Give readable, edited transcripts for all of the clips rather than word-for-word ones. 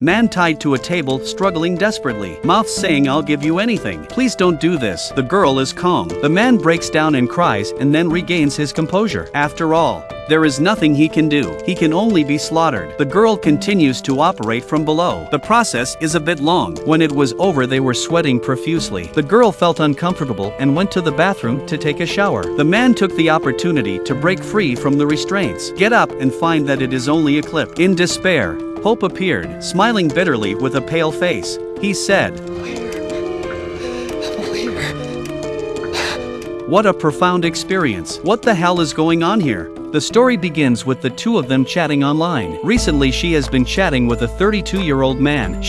Man tied to a table, struggling desperately. Mouth saying, "I'll give you anything. Please don't do this." The girl is calm. The man breaks down and cries and then regains his composure. After all, there is nothing he can do. He can only be slaughtered. The girl continues to operate from below. The process is a bit long. When it was over, they were sweating profusely. The girl felt uncomfortable and went to the bathroom to take a shower. The man took the opportunity to break free from the restraints. Get up and find that it is only a clip. In despair, Hope appeared, smiling bitterly with a pale face. He said, "What a profound experience. What the hell is going on here?" The story begins with the two of them chatting online. Recently she has been chatting with a 32-year-old man.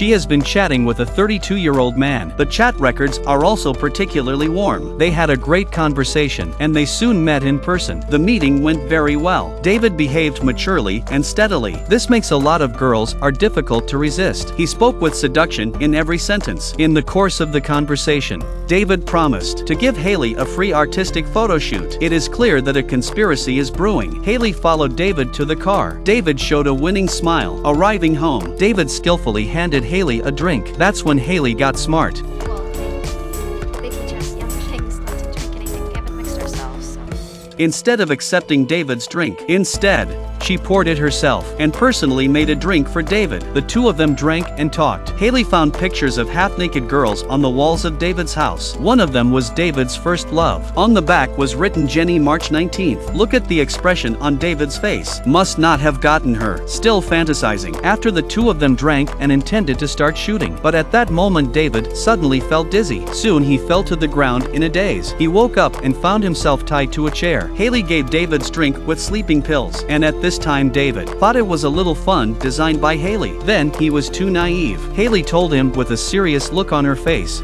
The chat records are also particularly warm. They had a great conversation, and they soon met in person. The meeting went very well. David behaved maturely and steadily. This makes a lot of girls are difficult to resist. He spoke with seduction in every sentence. In the course of the conversation, David promised to give Hailey a free artistic photo shoot. It is clear that a conspiracy is brewing. Hailey followed David to the car. David showed a winning smile. Arriving home, David skillfully handed Hailey a drink. That's when Hailey got smart. They teach us young things not to drink anything we haven't mixed ourselves. Instead of accepting David's drink, she poured it herself and personally made a drink for David. The two of them drank and talked. Hailey found pictures of half-naked girls on the walls of David's house. One of them was David's first love. On the back was written Jenny, March 19th. Look at the expression on David's face. Must not have gotten her. Still fantasizing. After the two of them drank and intended to start shooting. But at that moment David suddenly felt dizzy. Soon he fell to the ground in a daze. He woke up and found himself tied to a chair. Hailey gave David's drink with sleeping pills, and at this time David thought it was a little fun designed by Hailey. Then he was too naive. Hailey told him with a serious look on her face,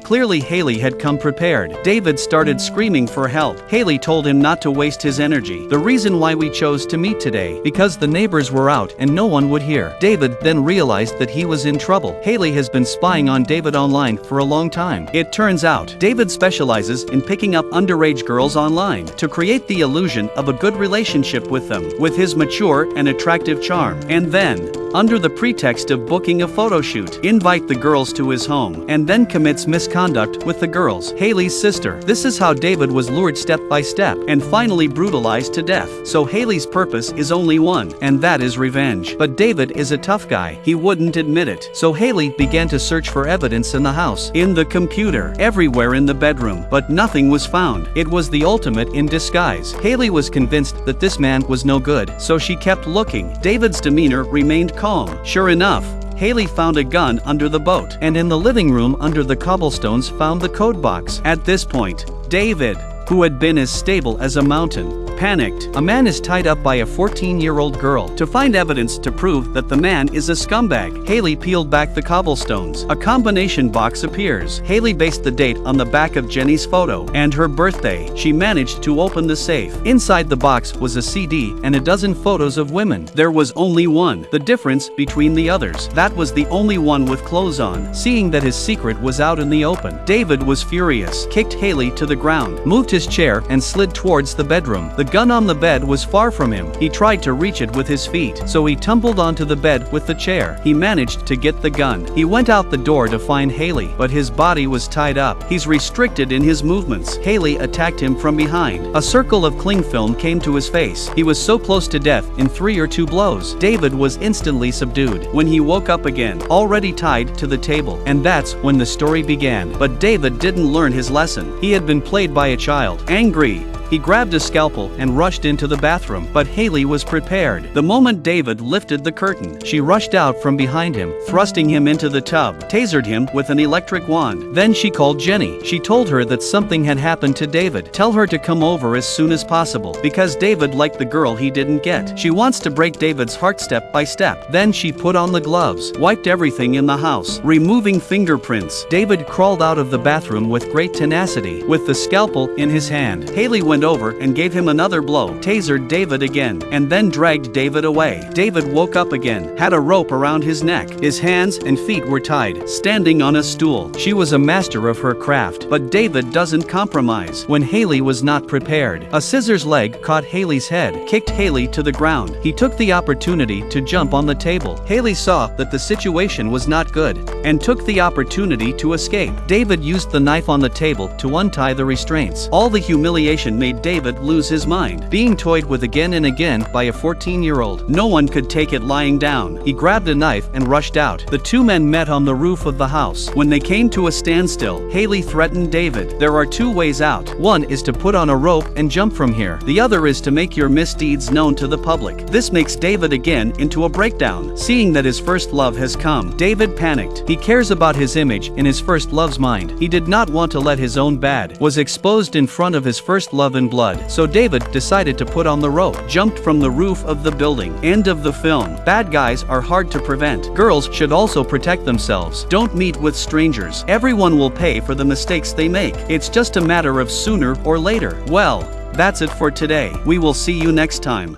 Clearly Hailey had come prepared. David started screaming for help. Hailey told him not to waste his energy. The reason why we chose to meet today, because the neighbors were out and no one would hear. David then realized that he was in trouble. Hailey has been spying on David online for a long time. It turns out, David specializes in picking up underage girls online to create the illusion of a good relationship with them, with his mature and attractive charm. And then, under the pretext of booking a photo shoot, invite the girls to his home, and then commits misconduct with the girls, Hailey's sister. This is how David was lured step by step, and finally brutalized to death. So Hailey's purpose is only one, and that is revenge. But David is a tough guy. He wouldn't admit it. So Hailey began to search for evidence in the house, in the computer, everywhere in the bedroom, but nothing was found. It was the ultimate in disguise. Hailey was convinced that this man was no good, so she kept looking. David's demeanor remained calm. Sure enough, Hailey found a gun under the boat, and in the living room under the cobblestones found the code box. At this point, David, who had been as stable as a mountain, panicked. A man is tied up by a 14-year-old girl. To find evidence to prove that the man is a scumbag, Hailey peeled back the cobblestones. A combination box appears. Hailey based the date on the back of Jenny's photo and her birthday. She managed to open the safe. Inside the box was a CD and a dozen photos of women. There was only one. The difference between the others. That was the only one with clothes on. Seeing that his secret was out in the open, David was furious, kicked Hailey to the ground, moved his chair and slid towards the bedroom. The gun on the bed was far from him. He tried to reach it with his feet, so he tumbled onto the bed with the chair. He managed to get the gun. He went out the door to find Hailey, but his body was tied up. He's restricted in his movements. Hailey attacked him from behind. A circle of cling film came to his face. He was so close to death in 3 or 2 blows. David was instantly subdued. When he woke up again, already tied to the table, and that's when the story began. But David didn't learn his lesson. He had been played by a child. Angry, he grabbed a scalpel and rushed into the bathroom, but Hailey was prepared. The moment David lifted the curtain, she rushed out from behind him, thrusting him into the tub, tasered him with an electric wand. Then she called Jenny. She told her that something had happened to David. Tell her to come over as soon as possible, because David liked the girl he didn't get. She wants to break David's heart step by step. Then she put on the gloves, wiped everything in the house, removing fingerprints. David crawled out of the bathroom with great tenacity, with the scalpel in his hand. Hailey went went over and gave him another blow, tasered David again, and then dragged David away. David woke up again, had a rope around his neck. His hands and feet were tied, standing on a stool. She was a master of her craft, but David doesn't compromise. When Hailey was not prepared, a scissors leg caught Hailey's head, kicked Hailey to the ground. He took the opportunity to jump on the table. Hailey saw that the situation was not good, and took the opportunity to escape. David used the knife on the table to untie the restraints. All the humiliation made David lose his mind, being toyed with again and again by a 14-year-old. No one could take it lying down. He grabbed a knife and rushed out. The two men met on the roof of the house. When they came to a standstill, Hailey threatened David. There are two ways out. One is to put on a rope and jump from here. The other is to make your misdeeds known to the public. This makes David again into a breakdown. Seeing that his first love has come, David panicked. He cares about his image in his first love's mind. He did not want to let his own bad was exposed in front of his first love in blood. So David decided to put on the rope, jumped from the roof of the building. End of the film. Bad guys are hard to prevent. Girls should also protect themselves. Don't meet with strangers. Everyone will pay for the mistakes they make. It's just a matter of sooner or later. Well, that's it for today. We will see you next time.